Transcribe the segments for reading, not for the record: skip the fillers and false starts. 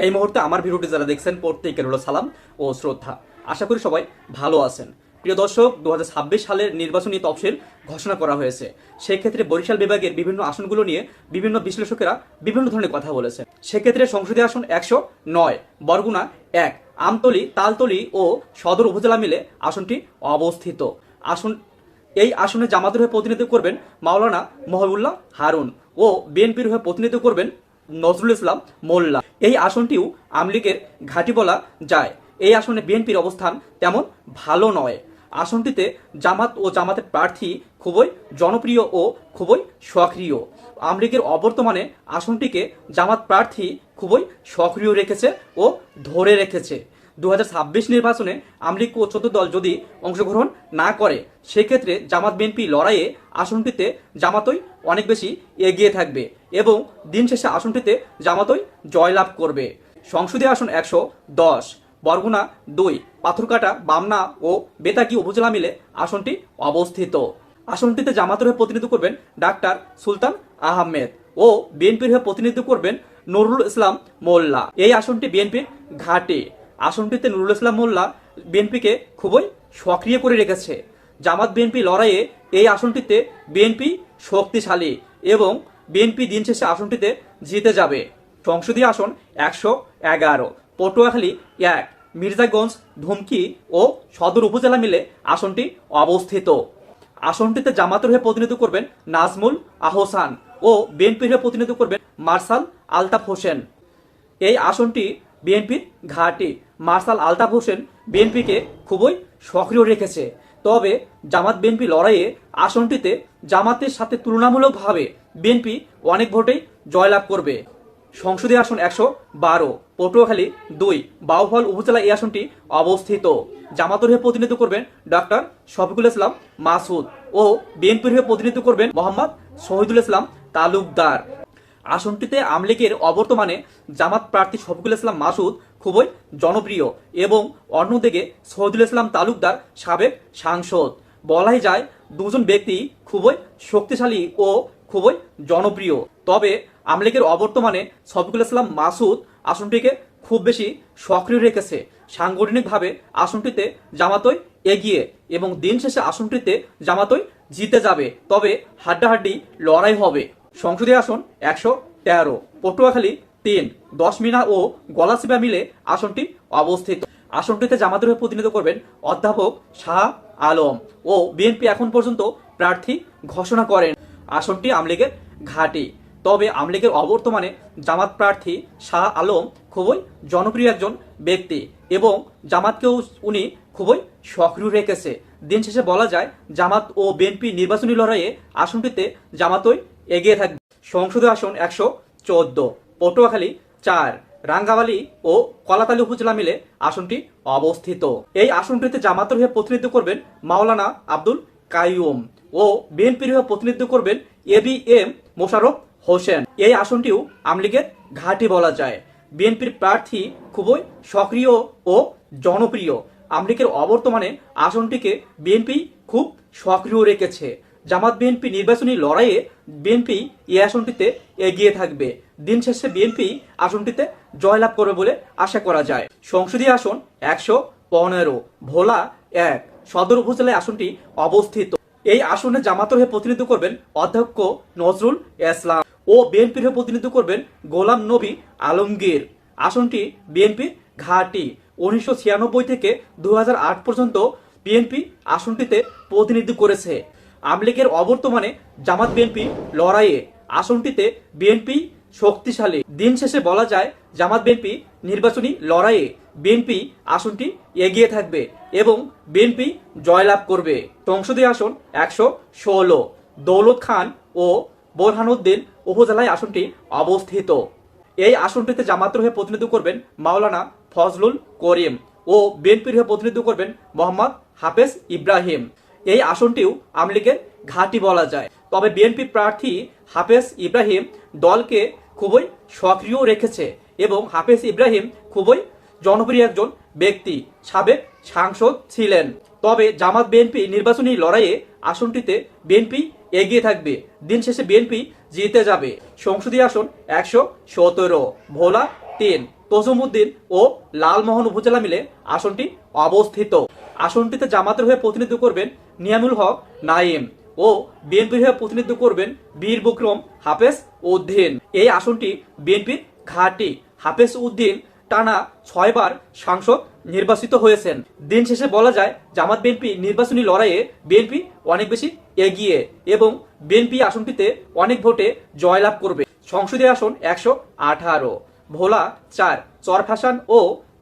এই মুহূর্তে আমার ভিডিওটি যারা দেখছেন প্রত্যেকের হলো সালাম ও শ্রদ্ধা। আশা করি সবাই ভালো আছেন। প্রিয় দর্শক, 2026 সালের নির্বাচনী তফসিল ঘোষণা করা হয়েছে। সেক্ষেত্রে বরিশাল বিভাগের বিভিন্ন আসনগুলো নিয়ে বিভিন্ন বিশ্লেষকেরা বিভিন্ন ধরনের কথা বলেছেন। সেক্ষেত্রে সংসদীয় আসন 109, বরগুনা 1, আমতলী, তালতলী ও সদর উপজেলা মিলে আসনটি অবস্থিত। এই আসনে জামাতের হয়ে প্রতিনিধিত্ব করবেন মাওলানা মহিবুল্লাহ হারুন ও বিএনপির হয়ে প্রতিনিধিত্ব করবেন নজরুল ইসলাম মোল্লা। এই আসনটিও আওয়ামী লীগের ঘাঁটি বলা যায়। এই আসনে বিএনপির অবস্থান তেমন ভালো নয়। আসনটিতে জামাত ও জামাতের প্রার্থী খুবই জনপ্রিয় ও খুবই সক্রিয়। আওয়ামী লীগের অবর্তমানে আসনটিকে জামাত প্রার্থী খুবই সক্রিয় রেখেছে ও ধরে রেখেছে। 2026 নির্বাচনে আওয়ামী লীগ ও 14 দল যদি অংশগ্রহণ না করে, সেক্ষেত্রে জামাত বিএনপি লড়াইয়ে আসনটিতে জামাতই অনেক বেশি এগিয়ে থাকবে এবং দিন শেষে আসনটিতে জামাতই জয়লাভ করবে। সংসদীয় আসন 110, বরগুনা 2, পাথরকাটা, বামনা ও বেতাগী উপজেলা মিলে আসনটি অবস্থিত। আসনটিতে জামাতের হয়ে প্রতিনিধিত্ব করবেন ডাক্তার সুলতান আহমেদ ও বিএনপির হয়ে প্রতিনিধিত্ব করবেন নুরুল ইসলাম মোল্লা। এই আসনটি বিএনপির ঘাঁটি। আসনটিতে নুরুল ইসলাম মোল্লা বিএনপিকে খুবই সক্রিয় করে রেখেছে। জামাত বিএনপি লড়াইয়ে এই আসনটিতে বিএনপি শক্তিশালী এবং বিএনপি দিন শেষে আসনটিতে জিতে যাবে। সংসদীয় আসন 111, পটুয়াখালী 1, মির্জাগঞ্জ, ধুমকি ও সদর উপজেলা মিলে আসনটি অবস্থিত। আসনটিতে জামাতের হয়ে প্রতিনিধিত্ব করবেন নাজমুল আহসান ও বিএনপির হয়ে প্রতিনিধিত্ব করবেন মার্শাল আলতাফ হোসেন। এই আসনটি বিএনপির ঘাঁটি। মার্শাল আলতাফ হোসেন বিএনপিকে খুবই সক্রিয় রেখেছে। তবে জামাত বিএনপি লড়াইয়ে আসনটিতে জামাতের সাথে তুলনামূলকভাবে বিএনপি অনেক ভোটেই জয়লাভ করবে। সংসদীয় আসন 112, পটুয়াখালী 2, বাউফল উপজেলা এই আসনটি অবস্থিত। জামাতের হয়ে প্রতিনিধিত্ব করবেন ডক্টর শফিকুল ইসলাম মাসুদ ও বিএনপির হয়ে প্রতিনিধিত্ব করবেন মোহাম্মদ শহীদুল ইসলাম তালুকদার। আসনটিতে আওয়ামী লীগের অবর্তমানে জামাত প্রার্থী শফিকুল ইসলাম মাসুদ খুবই জনপ্রিয় এবং অন্যদিকে শহীদুল ইসলাম তালুকদার সাবেক সাংসদ। বলাই যায় দুজন ব্যক্তি খুবই শক্তিশালী ও খুবই জনপ্রিয়। তবে আওয়ামী লীগের অবর্তমানে শফিকুল ইসলাম মাসুদ আসনটিকে খুব বেশি সক্রিয় রেখেছে। সাংগঠনিকভাবে আসনটিতে জামাতই এগিয়ে এবং দিন শেষে আসনটিতে জামাতই জিতে যাবে। তবে হাড্ডাহাড্ডি লড়াই হবে। সংসদীয় আসন 113, পটুয়াখালী 3, 10 মিনা ও গলাচিপা মিলে আসনটি অবস্থিত। আসনটিতে জামাতের হয়ে প্রতিনিধিত্ব করবেন অধ্যাপক শাহ আলম ও বিএনপি এখন পর্যন্ত প্রার্থী ঘোষণা করেন। আসনটি আওয়ামী লীগের ঘাঁটি। তবে আওয়ামী লীগের অবর্তমানে জামাত প্রার্থী শাহ আলম খুবই জনপ্রিয় একজন ব্যক্তি এবং জামাতকেও উনি খুবই সক্রিয় রেখেছে। দিন শেষে বলা যায় জামাত ও বিএনপি নির্বাচনী লড়াইয়ে আসনটিতে জামাতই এগিয়ে থাকবে। সংসদীয় আসন 114, পটুয়াখালী 4, রাঙ্গাবালী ও কলাতালী উপজেলা মিলে আসনটি অবস্থিত। এই আসনটিতে জামাতের হয়ে প্রতিনিধিত্ব করবেন মাওলানা আব্দুল কাইয়ুম ও বিএনপির হয়ে প্রতিনিধিত্ব করবেন ABM মোশাররফ হোসেন। এই আসনটিও আওয়ামী লীগের ঘাঁটি বলা যায়। বিএনপির প্রার্থী খুবই সক্রিয় ও জনপ্রিয়। আওয়ামী লীগের অবর্তমানে আসনটিকে বিএনপি খুব সক্রিয় রেখেছে। জামাত বিএনপি নির্বাচনী লড়াইয়ে বিএনপি এই আসনটিতে এগিয়ে থাকবে। দিন শেষে বিএনপি আসনটিতে জয়লাভ করবে বলে আশা করা যায়। সংসদীয় আসন 115, ভোলা 1, সদর উপজেলায় আসনটি অবস্থিত। এই আসনে জামাতের হয়ে প্রতিনিধিত্ব করবেন অধ্যক্ষ নজরুল ইসলাম ও বিএনপির হয়ে প্রতিনিধিত্ব করবেন গোলাম নবী আলমগীর। আসনটি বিএনপির ঘাঁটি। 1996 থেকে 2008 পর্যন্ত বিএনপি আসনটিতে প্রতিনিধিত্ব করেছে। আওয়ামী লীগের অবর্তমানে জামাত বিএনপি লড়াইয়ে আসনটিতে বিএনপি শক্তিশালী। দিন শেষে বলা যায় জামাত বিএনপি নির্বাচনী লড়াইয়ে বিএনপি আসনটি এগিয়ে থাকবে এবং বিএনপি জয়লাভ করবে। সংসদীয় আসন 116, দৌলত খান ও বোরহানউদ্দিন উপজেলায় আসনটি অবস্থিত। এই আসনটিতে জামাতের হয়ে প্রতিনিধিত্ব করবেন মাওলানা ফজলুল করিম ও বিএনপির হয়ে প্রতিনিধিত্ব করবেন মোহাম্মদ হাফেজ ইব্রাহিম। এই আসনটিও আওয়ামী লীগের ঘাঁটি বলা যায়। তবে বিএনপি প্রার্থী হাফেজ ইব্রাহিম দলকে খুবই সক্রিয় রেখেছে এবং হাফেজ ইব্রাহিম খুবই জনপ্রিয় একজন ব্যক্তি, সাবেক সাংসদ ছিলেন। তবে জামাত বিএনপি নির্বাচনী লড়াইয়ে আসনটিতে বিএনপি এগিয়ে থাকবে। দিন শেষে বিএনপি জিতে যাবে। সংসদীয় আসন 117, ভোলা 3, তজুমউদ্দিন ও লালমোহন উপজেলা মিলে আসনটি অবস্থিত। আসনটিতে জামাতের হয়ে প্রতিনিধিত্ব করবেন নিয়ামুল হক নাইম ও বিএনপির হয়ে প্রতিনিধিত্ব করবেন বীর বিক্রম হাফেজ উদ্দিন। এই আসনটি বিএনপির ঘাঁটি। হাফেজ উদ্দিন টানা 6 বার সাংসদ নির্বাচিত হয়েছেন। দিন শেষে বলা যায় জামাত বিএনপি নির্বাচনী লড়াইয়ে বিএনপি অনেক বেশি এগিয়ে এবং বিএনপি আসনটিতে অনেক ভোটে জয়লাভ করবে। সংসদীয় আসন 118, ভোলা 4, চরফ্যাশন ও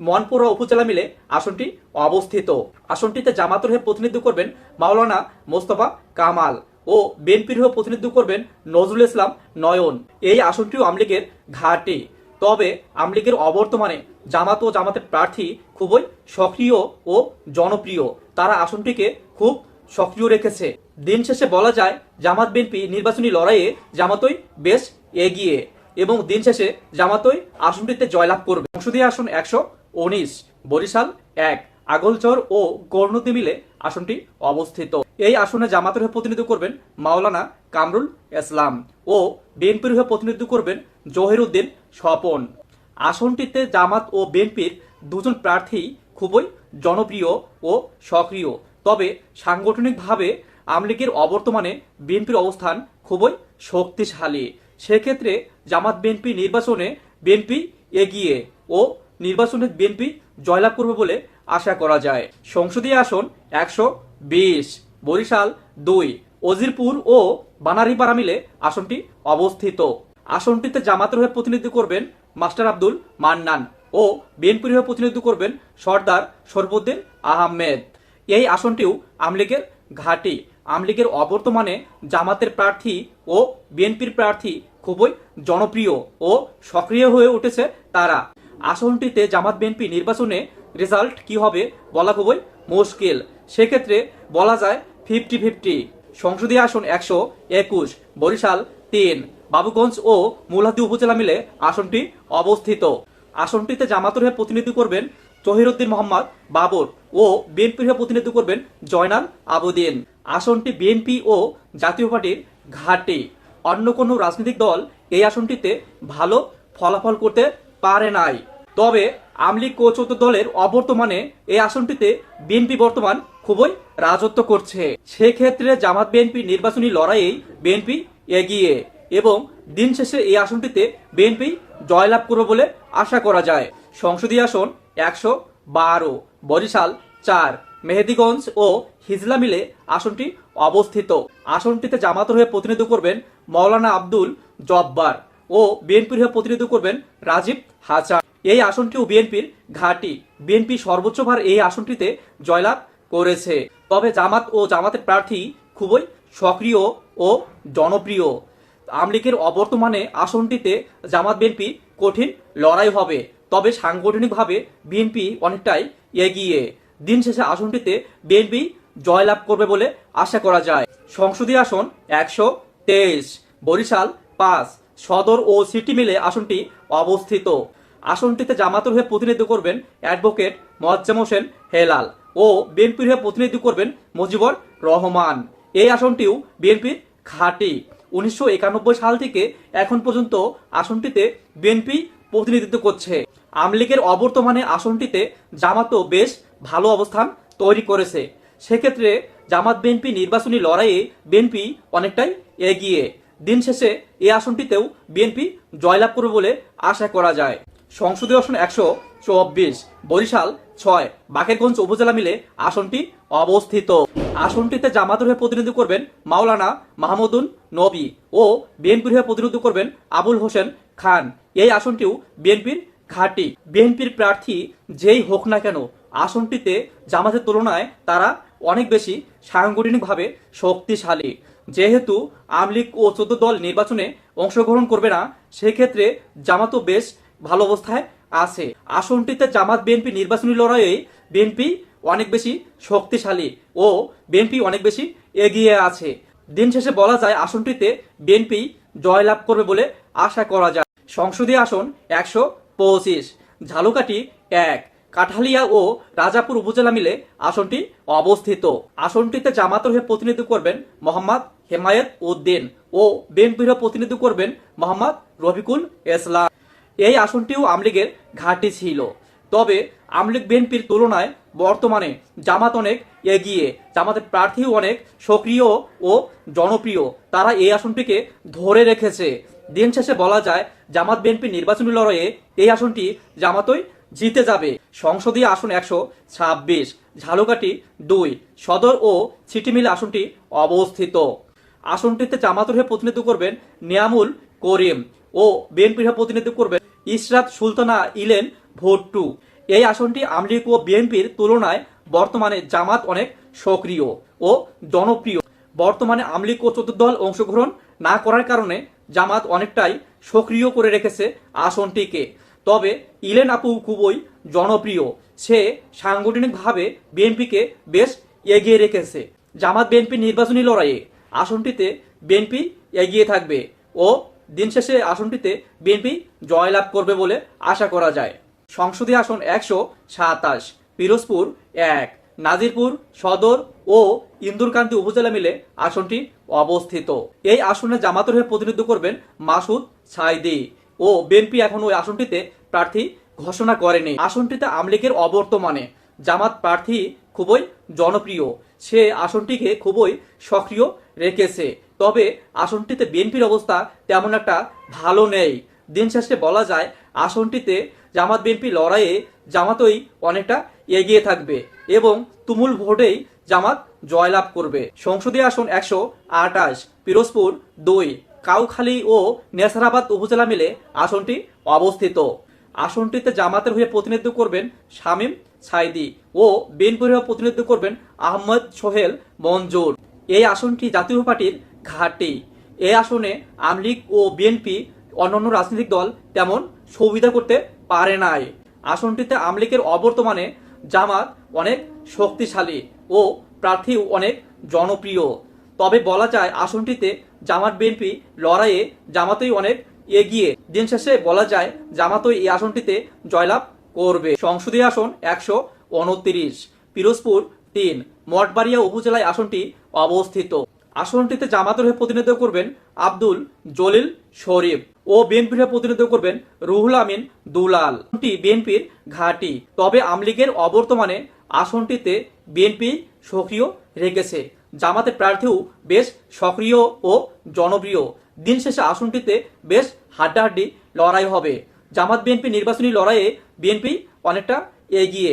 মনপুরা উপজেলা মিলে আসনটি অবস্থিত। আসনটিতে জামাতের হয়ে প্রতিনিধিত্ব করবেন মাওলানা মোস্তফা কামাল ও বিএনপির হয়ে প্রতিনিধিত্ব করবেন নজরুল ইসলাম নয়ন। এই আসনটিও আওয়ামী লীগের ঘাঁটি। তবে আওয়ামী লীগের অবর্তমানে জামাত ও জামাতের প্রার্থী খুবই সক্রিয় ও জনপ্রিয়। তারা আসনটিকে খুব সক্রিয় রেখেছে। দিন শেষে বলা যায় জামাত বিএনপি নির্বাচনী লড়াইয়ে জামাতই বেশ এগিয়ে এবং দিন শেষে জামাতই আসনটিতে জয়লাভ করবে। সংসদীয় আসন 119, বরিশাল 1, আগলচর ও গৌরনদী মিলে আসনটি অবস্থিত। এই আসনে জামাতের হয়ে প্রতিনিধিত্ব করবেন মাওলানা কামরুল ইসলাম ও বিএনপির হয়ে প্রতিনিধিত্ব করবেন জহিরুদ্দিন স্বপন। আসনটিতে জামাত ও বিএনপির দুজন প্রার্থী খুবই জনপ্রিয় ও সক্রিয়। তবে সাংগঠনিকভাবে আওয়ামী লীগের অবর্তমানে বিএনপির অবস্থান খুবই শক্তিশালী। সেক্ষেত্রে জামাত বিএনপি নির্বাচনে বিএনপি এগিয়ে ও নির্বাচনে বিএনপি জয়লাভ করবে বলে আশা করা যায়। সংসদীয় আসন 120, বরিশাল 2, উজিরপুর ও বানারীপাড়া মিলে আসনটি অবস্থিত। আসনটিতে জামাতের হয়ে প্রতিনিধিত্ব করবেন মাস্টার আব্দুল মান্নান ও বিএনপির হয়ে প্রতিনিধিত্ব করবেন সর্দার শরফুদ্দিন আহমেদ। এই আসনটিও আওয়ামী লীগের ঘাঁটি। আওয়ামী লীগের অবর্তমানে জামাতের প্রার্থী ও বিএনপির প্রার্থী খুবই জনপ্রিয় ও সক্রিয় হয়ে উঠেছে তারা। আসনটিতে জামাত বিএনপি নির্বাচনে রেজাল্ট কি হবে বলা খুবই মুশকিল। সেক্ষেত্রে বলা যায় 50-50। সংসদীয় আসন 121, বরিশাল 3, বাবুগঞ্জ ও মুলাদি উপজেলা মিলে আসনটি অবস্থিত। আসনটিতে জামাতের হয়ে প্রতিনিধিত্ব করবেন জহিরুদ্দিন মোহাম্মদ বাবর ও বিএনপির হয়ে প্রতিনিধিত্ব করবেন জয়নাল আবেদিন। আসনটি বিএনপি ও জাতীয় পার্টির ঘাঁটি। অন্য কোনো রাজনৈতিক দল এই আসনটিতে ভালো ফলাফল করতে পারে নাই। তবে আওয়ামী লীগ ও 14 দলের অবর্তমানে এই আসনটিতে বিএনপি বর্তমান খুবই রাজত্ব করছে। সেক্ষেত্রে জামাত বিএনপি নির্বাচনী লড়াইয়ে বিএনপি এগিয়ে এবং দিন শেষে এই আসনটিতে বিএনপি জয়লাভ করবে বলে আশা করা যায়। সংসদীয় আসন 112, বরিশাল 4, মেহেদিগঞ্জ ও হিজলা মিলে আসনটি অবস্থিত। আসনটিতে জামাতের হয়ে প্রতিনিধিত্ব করবেন মাওলানা আব্দুল জব্বার ও বিএনপির হয়ে প্রতিনিধিত্ব করবেন রাজীব হাসান। এই আসনটিও বিএনপির ঘাঁটি। বিএনপি সর্বোচ্চবার এই আসনটিতে জয়লাভ করেছে। তবে জামাত ও জামাতের প্রার্থী খুবই সক্রিয় ও জনপ্রিয়। আওয়ামী লীগের অবর্তমানে আসনটিতে জামাত বিএনপি কঠিন লড়াই হবে। তবে সাংগঠনিকভাবে বিএনপি অনেকটাই এগিয়ে। দিন শেষে আসনটিতে বিএনপি জয়লাভ করবে বলে আশা করা যায়। সংসদীয় আসন 123, বরিশাল 5, সদর ও সিটি মিলে আসনটি অবস্থিত। আসনটিতে জামাতের হয়ে প্রতিনিধিত্ব করবেন অ্যাডভোকেট মোয়াজ্জেম হোসেন হেলাল ও বিএনপির হয়ে প্রতিনিধিত্ব করবেন মুজিবুর রহমান। এই আসনটিও বিএনপির ঘাঁটি। 1991 সাল থেকে এখন পর্যন্ত আসনটিতে বিএনপি প্রতিনিধিত্ব করছে। আওয়ামী লীগের অবর্তমানে আসনটিতে জামাতও বেশ ভালো অবস্থান তৈরি করেছে। সেক্ষেত্রে জামাত বিএনপি নির্বাচনী লড়াইয়ে বিএনপি অনেকটাই এগিয়ে। দিন শেষে এই আসনটিতেও বিএনপি জয়লাভ করবে বলে আশা করা যায়। সংসদীয় আসন 124, বরিশাল 6, বাকেরগঞ্জ উপজেলা মিলে আসনটি অবস্থিত। আসনটিতে জামাতের হয়ে প্রতিনিধিত্ব করবেন মাওলানা মাহমুদুন নবী ও বিএনপির হয়ে প্রতিনিধিত্ব করবেন আবুল হোসেন খান। এই আসনটিও বিএনপির ঘাঁটি। বিএনপির প্রার্থী যেই হোক না কেন আসনটিতে জামাতের তুলনায় তারা অনেক বেশি সাংগঠনিকভাবে শক্তিশালী। যেহেতু আওয়ামী লীগ ও 14 দল নির্বাচনে অংশগ্রহণ করবে না, সেক্ষেত্রে জামাতও বেশ ভালো অবস্থায় আছে। আসনটিতে জামাত বিএনপি নির্বাচনী লড়াইয়ে বিএনপি অনেক বেশি শক্তিশালী ও বিএনপি অনেক বেশি এগিয়ে আছে। দিন শেষে বলা যায় আসনটিতে বিএনপি জয়লাভ করবে বলে আশা করা যায়। সংসদীয় আসন 125, ঝালকাঠি 1, কাঠালিয়া ও রাজাপুর উপজেলা মিলে আসনটি অবস্থিত। আসনটিতে জামাতের হয়ে প্রতিনিধিত্ব করবেন মোহাম্মদ হেমায়েত উদ্দিন ও বিএনপির হয়ে প্রতিনিধিত্ব করবেন মোহাম্মদ রফিকুল ইসলাম। এই আসনটিও আওয়ামী লীগের ঘাঁটি ছিল। তবে আওয়ামী লীগ বিএনপির তুলনায় বর্তমানে জামাত অনেক এগিয়ে, জামাতের প্রার্থীও অনেক সক্রিয় ও জনপ্রিয়। তারা এই আসনটিকে ধরে রেখেছে। দিন শেষে বলা যায় জামাত বিএনপি নির্বাচনী লড়াইয়ে এই আসনটি জামাতই জিতে যাবে। সংসদীয় আসন 126, ঝালকাঠি 2, সদর ও সিটি মিল আসনটি অবস্থিত। আসনটিতে জামাতের হয়ে প্রতিনিধিত্ব করবেন নিয়ামুল করিম ও বিএনপির হয়ে প্রতিনিধিত্ব করবেন ইশরাত সুলতানা ইলেন ভুট্টু। এই আসনটি আওয়ামী লীগ ও বিএনপির তুলনায় বর্তমানে জামাত অনেক সক্রিয় ও জনপ্রিয়। বর্তমানে আওয়ামী লীগ ও 14 দল অংশগ্রহণ না করার কারণে জামাত অনেকটাই সক্রিয় করে রেখেছে আসনটিকে। তবে ইলেন আপু খুবই জনপ্রিয়, সে সাংগঠনিকভাবে বিএনপিকে বেশ এগিয়ে রেখেছে। জামাত বিএনপি নির্বাচনী লড়াইয়ে আসনটিতে বিএনপি এগিয়ে থাকবে ও দিন শেষে আসনটিতে বিএনপি জয়লাভ করবে বলে আশা করা যায়। সংসদীয় আসন 127, পিরোজপুর 1, নাজিরপুর সদর ও ইন্দুরকান্তি উপজেলা মিলে আসনটি অবস্থিত। এই আসনে জামাতের হয়ে প্রতিনিধিত্ব করবেন মাসুদ সাইদি ও বিএনপি এখন ওই আসনটিতে প্রার্থী ঘোষণা করেনি। আসনটিতে আওয়ামী লীগের অবর্তমানে জামাত প্রার্থী খুবই জনপ্রিয়, সে আসনটিকে খুবই সক্রিয় রেখেছে। তবে আসনটিতে বিএনপির অবস্থা তেমন একটা ভালো নেই। দিন শেষে বলা যায় আসনটিতে জামাত বিএনপি লড়াইয়ে জামাতই অনেকটা এগিয়ে থাকবে এবং তুমুল ভোটেই জামাত জয়লাভ করবে। সংসদীয় আসন 128, পিরোজপুর 2, কাউখালী ও নেসারাবাদ উপজেলা মিলে আসনটি অবস্থিত। আসনটিতে জামাতের হয়ে প্রতিনিধিত্ব করবেন শামীম সাইদি ও বিএনপির হয়ে প্রতিনিধিত্ব করবেন আহমদ সোহেল মঞ্জুর। এই আসনটি জাতীয় পার্টির ঘাঁটি। এই আসনে আওয়ামী লীগ ও বিএনপি অন্যান্য রাজনৈতিক দল তেমন সুবিধা করতে পারে নাই। আসনটিতে আওয়ামী লীগের অবর্তমানে জামাত অনেক শক্তিশালী ও প্রার্থীও অনেক জনপ্রিয়। তবে বলা যায় আসনটিতে জামাত বিএনপি লড়াইয়ে জামাতই অনেক এগিয়ে। দিন শেষে বলা যায় জামাতই এই আসনটিতে জয়লাভ করবে। সংসদীয় আসন 129, পিরোজপুর 3, মঠবাড়িয়া উপজেলায় আসনটি অবস্থিত। আসনটিতে জামাতের হয়ে প্রতিনিধিত্ব করবেন আব্দুল জলিল শরীফ ও বিএনপির হয়ে প্রতিনিধিত্ব করবেন রুহুল আমিন দুলাল। বিএনপির ঘাঁটি। তবে আওয়ামী লীগের অবর্তমানে আসনটিতে বিএনপি সক্রিয় রেখেছে, জামাতের প্রার্থীও বেশ সক্রিয় ও জনপ্রিয়। দিন শেষে আসনটিতে বেশ হাড্ডাহাড্ডি লড়াই হবে। জামাত বিএনপি নির্বাচনী লড়াইয়ে বিএনপি অনেকটা এগিয়ে।